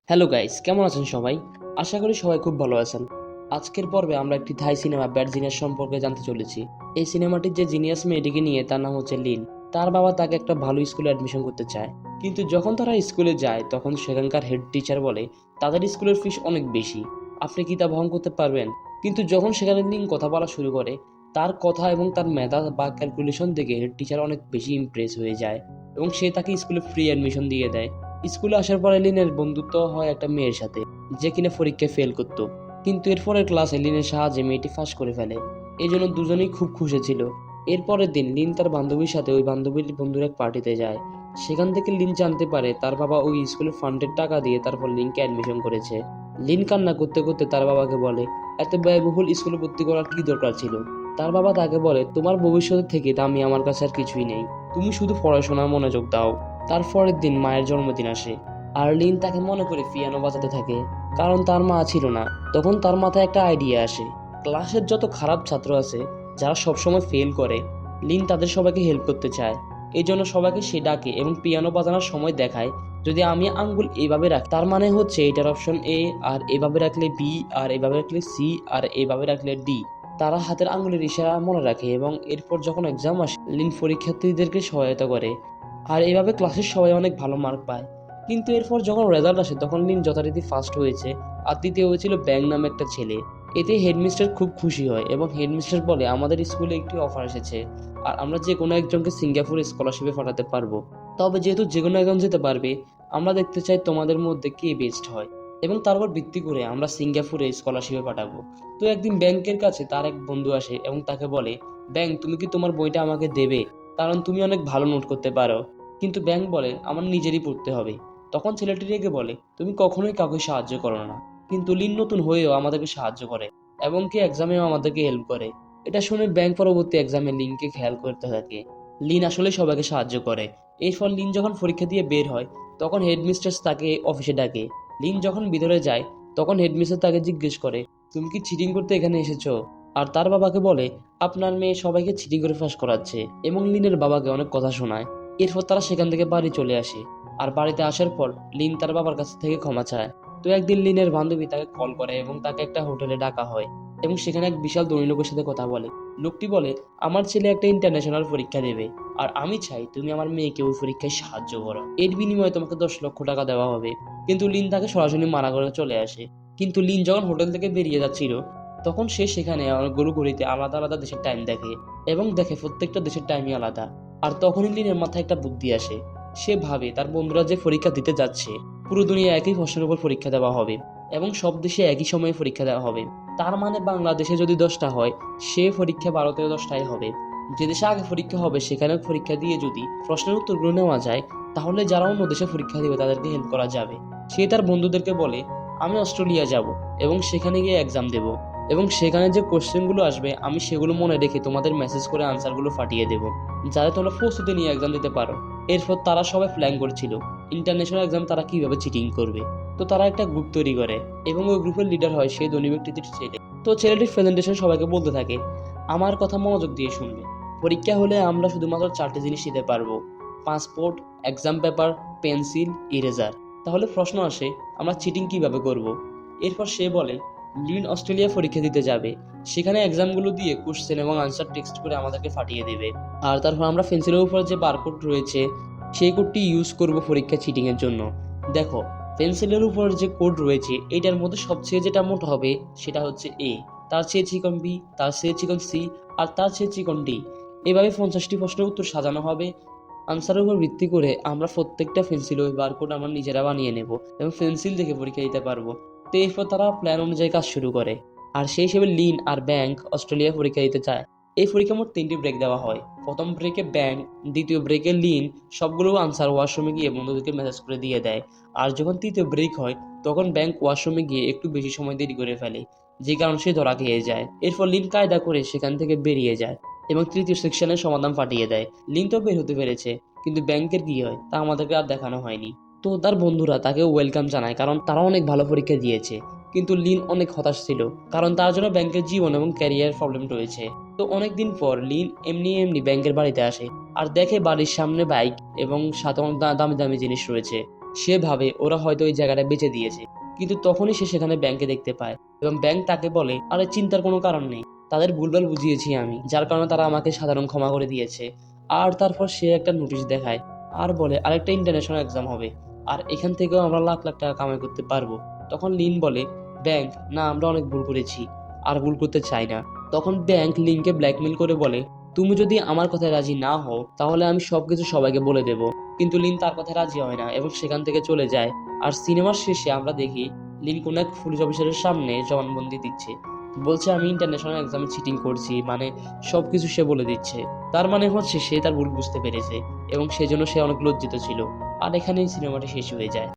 Hello guys, কেমন আছেন সবাই? আশা করি সবাই খুব ভালো আছেন। আজকের পর্বে আমরা একটি থাই সিনেমা ব্যাড জিনিয়াস সম্পর্কে জানতে চলেছি। এই সিনেমাটির যে জিনিয়াস মেয়েটিকে নিয়ে তার নাম হচ্ছে লিন। তার বাবা তাকে একটা ভালো স্কুলে অ্যাডমিশন করতে চায়, কিন্তু যখন তারা স্কুলে যায় তখন সেখানকার হেড টিচার বলে তাদের স্কুলের ফিস অনেক বেশি, আপনি কি তা বহন করতে পারবেন? কিন্তু যখন সেখানে লিন কথা বলা শুরু করে, তার কথা এবং তার মেধা বা ক্যালকুলেশন দেখে হেড টিচার অনেক বেশি ইমপ্রেস হয়ে যায় এবং সে তাকে স্কুলে ফ্রি অ্যাডমিশন দিয়ে দেয়। স্কুলে আসার পরে লিনের বন্ধুত্ব হয় একটা মেয়ের সাথে, যে কিনা পরীক্ষায় ফেল করতো, কিন্তু এরপরের ক্লাসে লিনের সাহায্যে মেয়েটি ফাঁস করে ফেলে। এই জন্য দুজনেই খুব খুশি ছিল। এরপরের দিন লিন তার বান্ধবীর সাথে ওই বান্ধবীর বন্ধুর এক পার্টিতে যায়। সেখান থেকে লিন জানতে পারে তার বাবা ওই স্কুলের ফান্ডের টাকা দিয়ে তারপর লিনকে অ্যাডমিশন করেছে। লিন কান্না করতে করতে তার বাবাকে বলে এত ব্যয়বহুল স্কুলে ভর্তি করার কি দরকার ছিল। তার বাবা তাকে বলে তোমার ভবিষ্যতের থেকে দামি আমার কাছে আর কিছুই নেই, তুমি শুধু পড়াশোনায় মনোযোগ দাও। তার পরের দিন মায়ের জন্মদিন আসে, আর লিন তাকে মনে করে পিয়ানো বাজাতে থাকে, কারণ তার মা ছিল না। তখন তার মাথায় একটা আইডিয়া আসে, ক্লাসের যত খারাপ ছাত্র আছে যারা সবসময় ফেল করে, লিন তাদের সবাইকে হেল্প করতে চায়। এই জন্য সবাইকে সে ডাকে এবং পিয়ানো বাজানোর সময় দেখায়, যদি আমি আঙ্গুল এইভাবে রাখি তার মানে হচ্ছে এটার অপশন এ, আর এভাবে রাখলে বি, আর এভাবে রাখলে সি, আর এভাবে রাখলে ডি। তারা হাতের আঙ্গুলের ইশারা মনে রাখে এবং এরপর যখন এক্সাম আসে লিন পরীক্ষার্থীদেরকে সহায়তা করে, আর এইভাবে ক্লাসের সবাই অনেক ভালো মার্ক পায়। কিন্তু এরপর যখন রেজাল্ট আসে তখন লিন যথারীতি ফার্স্ট হয়েছে, আর দ্বিতীয় হয়েছিল ব্যাং নামে একটা ছেলে। এতে হেডমিস্টার খুব খুশি হয় এবং হেডমিস্টার বলে আমাদের স্কুলে একটি অফার এসেছে, আর আমরা যে কোনো একজনকে সিঙ্গাপুরে স্কলারশিপে পাঠাতে পারবো। তবে যেহেতু যে কোনো একজন যেতে পারবে, আমরা দেখতে চাই তোমাদের মধ্যে কে বেস্ট হয়, এবং তার উপর ভিত্তি করে আমরা সিঙ্গাপুরে স্কলারশিপে পাঠাবো। তো একদিন ব্যাংকের কাছে তার এক বন্ধু আসে এবং তাকে বলে, ব্যাংক তুমি কি তোমার বইটা আমাকে দেবে, কারণ তুমি অনেক ভালো নোট করতে পারো। কিন্তু ব্যাংক বলে আমার নিজেরই পড়তে হবে। তখন ছেলেটি রেগে বলে তুমি কখনোই কাউকে সাহায্য করো না, কিন্তু লিন নতুন হয়েও আমাদেরকে সাহায্য করে এবং কি এক্সামেও আমাদেরকে হেল্প করে। এটা শুনে ব্যাংক পরবর্তী এক্সামে লিনকে খেয়াল করতে থাকে। লিন আসলে সবাইকে সাহায্য করে। এরপর লিন যখন পরীক্ষা দিয়ে বের হয় তখন হেডমিস্ট্রেস তাকে অফিসে ডাকে। লিন যখন ভিতরে যায় তখন হেডমিস্ট্রেস তাকে জিজ্ঞেস করে তুমি কি চিটিং করতে এখানে এসেছো? আর তার বাবাকে বলে আপনার মেয়ে সবাইকে চিটিং করে ফাঁস করাচ্ছে, এবং লিনের বাবাকে অনেক কথা শোনায়। এরপর তারা সেখান থেকে বাড়ি চলে আসে, আর বাড়িতে আসার পর লিন তার বাবার কাছ থেকে ক্ষমা চায়। তো একদিন লিনের বান্ধবী তাকে কল করে এবং তাকে একটা হোটেলে ডাকা হয়, এবং সেখানে এক বিশাল ধনী লোকের সাথে কথা বলে। লোকটি বলে আমার ছেলে একটা ইন্টারন্যাশনাল পরীক্ষা দেবে, আর আমি চাই তুমি আমার মেয়েকে ওই পরীক্ষায় সাহায্য করো, এর বিনিময়ে তোমাকে 10 লক্ষ টাকা দেওয়া হবে। কিন্তু লিন তাকে সরাসরি মানা করে চলে আসে। কিন্তু লিন যখন হোটেল থেকে বেরিয়ে যাচ্ছিল তখন সে সেখানে অনেকগুলো ঘড়িতে আলাদা আলাদা দেশের টাইম দেখে, এবং দেখে প্রত্যেকটা দেশের টাইমই আলাদা। আর তখনই লিনের মাথায় একটা বুদ্ধি আসে। সে ভাবে তার বন্ধুরা যে পরীক্ষা দিতে যাচ্ছে পুরো দুনিয়া একই প্রশ্নের উপর পরীক্ষা দেওয়া হবে, এবং সব দেশে একই সময়ে পরীক্ষা দেওয়া হবে। তার মানে বাংলাদেশে যদি 10টা হয়, সে পরীক্ষা ভারতেও 10টাই হবে। যে দেশে আগে পরীক্ষা হবে সেখানে পরীক্ষা দিয়ে যদি প্রশ্নের উত্তরগুলো নেওয়া যায়, তাহলে যারা অন্য দেশে পরীক্ষা দেবে তাদেরকে হেল্প করা যাবে। সে তার বন্ধুদেরকে বলে আমি অস্ট্রেলিয়া যাব এবং সেখানে গিয়ে এক্সাম দেব, এবং সেখানে যে কোশ্চেনগুলো আসবে আমি সেগুলো মনে রেখে তোমাদের মেসেজ করে আনসারগুলো পাঠিয়ে দেবো, যাতে তোমরা প্রস্তুতি নিয়ে এক্সাম দিতে পারো। এরপর তারা সবাই প্ল্যান করছিল ইন্টারন্যাশনাল এক্সাম তারা কিভাবে চিটিং করবে। তো তারা একটা গ্রুপ তৈরি করে এবং ওই গ্রুপের লিডার হয় সেই ধনী ব্যক্তিটির ছেলে। তো ছেলেটির প্রেজেন্টেশন সবাইকে বলতে থাকে আমার কথা মনোযোগ দিয়ে শুনবে। পরীক্ষা হলে আমরা শুধুমাত্র 4টে জিনিস দিতে পারবো, passport, exam paper, pencil, eraser. তাহলে প্রশ্ন আসে আমরা চিটিং কিভাবে করব। এরপর সে বলে লিন অস্ট্রেলিয়া পরীক্ষা দিতে যাবে, সেখানে এক্সামগুলো দিয়ে কোশ্চেন এবং আনসার টেক্সট করে আমাদেরকে পাঠিয়ে দেবে, আর তারপর আমরা পেন্সিলের উপর যে বারকোড রয়েছে সেই কোডটি ইউজ করব পরীক্ষা চিটিং এর জন্য। দেখো পেন্সিলের উপর যে কোড রয়েছে এটার মধ্যে সবচেয়ে যেটা মোটা হবে সেটা হচ্ছে এ, তার চেয়ে চিকন বি, তার চেয়ে চিকন সি, আর তার চেয়ে চিকন ডি। এভাবে 50টি প্রশ্নের উত্তর সাজানো হবে। আনসারের উপর ভিত্তি করে আমরা প্রত্যেকটা পেন্সিল ওই বারকোড আমরা নিজেরা বানিয়ে নেব এবং পেন্সিল দেখে পরীক্ষা দিতে পারবো। তো এরপর তারা প্ল্যান অনুযায়ী কাজ শুরু করে, আর সেই হিসেবে লিন আর ব্যাংক অস্ট্রেলিয়া পরীক্ষা দিতে চায়। এই পরীক্ষা মোট 3টি ব্রেক দেওয়া হয়। প্রথম ব্রেকে ব্যাংক, দ্বিতীয় ব্রেকে লিন সবগুলো আনসার ওয়াশরুমে গিয়ে বন্ধুদেরকে মেসেজ করে দিয়ে দেয়, আর যখন তৃতীয় ব্রেক হয় তখন ব্যাংক ওয়াশরুমে গিয়ে একটু বেশি সময় দেরি করে ফেলে, যে কারণে সে ধরা খেয়ে যায়। এরপর লিন কায়দা করে সেখান থেকে বেরিয়ে যায় এবং তৃতীয় সেকশনের সমাধান পাঠিয়ে দেয়। লিন তো বের হতে পেরেছে, কিন্তু ব্যাংকের কি হয় তা আমাদেরকে আর দেখানো হয়নি। তো তার বন্ধুরা তাকে ওয়েলকাম জানায় কারণ তারা অনেক ভালো পরীক্ষা দিয়েছে, কিন্তু লিন অনেক হতাশ ছিল কারণ তার জন্য ব্যাংকের জীবন এবং ক্যারিয়ার প্রবলেম রয়েছে। তো অনেকদিন পর লিন এমনি এমনি ব্যাংকের বাড়িতে আসে, আর দেখে বাড়ির সামনে বাইক এবং সাথে অনেক দামি দামি জিনিস রয়েছে। সে ভাবে ওরা হয়তো ওই জায়গাটা বেচে দিয়েছে, কিন্তু তখনই সে সেখানে ব্যাংকে দেখতে পায় এবং ব্যাংক তাকে বলে, আরে চিন্তার কোনো কারণ নেই, তাদের ভুলভাল বুঝিয়েছি আমি, যার কারণে তারা আমাকে সাধারণ ক্ষমা করে দিয়েছে। আর তারপর সে একটা নোটিশ দেখায় আর বলে আরেকটা ইন্টারন্যাশনাল এক্সাম হবে, আর এখান থেকেও আমরা লাখ লাখ টাকা কামাই করতে পারবো। তখন লিন বলে, ব্যাংক, না, আমরা অনেক ভুল করেছি, আর ভুল করতে চাই না। তখন ব্যাংক লিনকে ব্ল্যাকমেল করে বলে, তুমি যদি আমার কথায় রাজি না হও তাহলে আমি সবকিছু সবাইকে বলে দেব। কিন্তু লিন তার কথায় রাজি হয় না এবং সেখান থেকে চলে যায়। আর সিনেমার শেষে আমরা দেখি লিন কোন এক পুলিশ অফিসারের সামনে জবানবন্দি দিচ্ছে, বলছে আমি ইন্টারন্যাশনাল এক্সামে চিটিং করছি, মানে সবকিছু সে বলে দিচ্ছে। তার মানে হচ্ছে সে তার ভুল বুঝতে পেরেছে এবং সেজন্য সে অনেক লজ্জিত ছিল। আর এখানেই সিনেমাটা শেষ হয়ে যায়।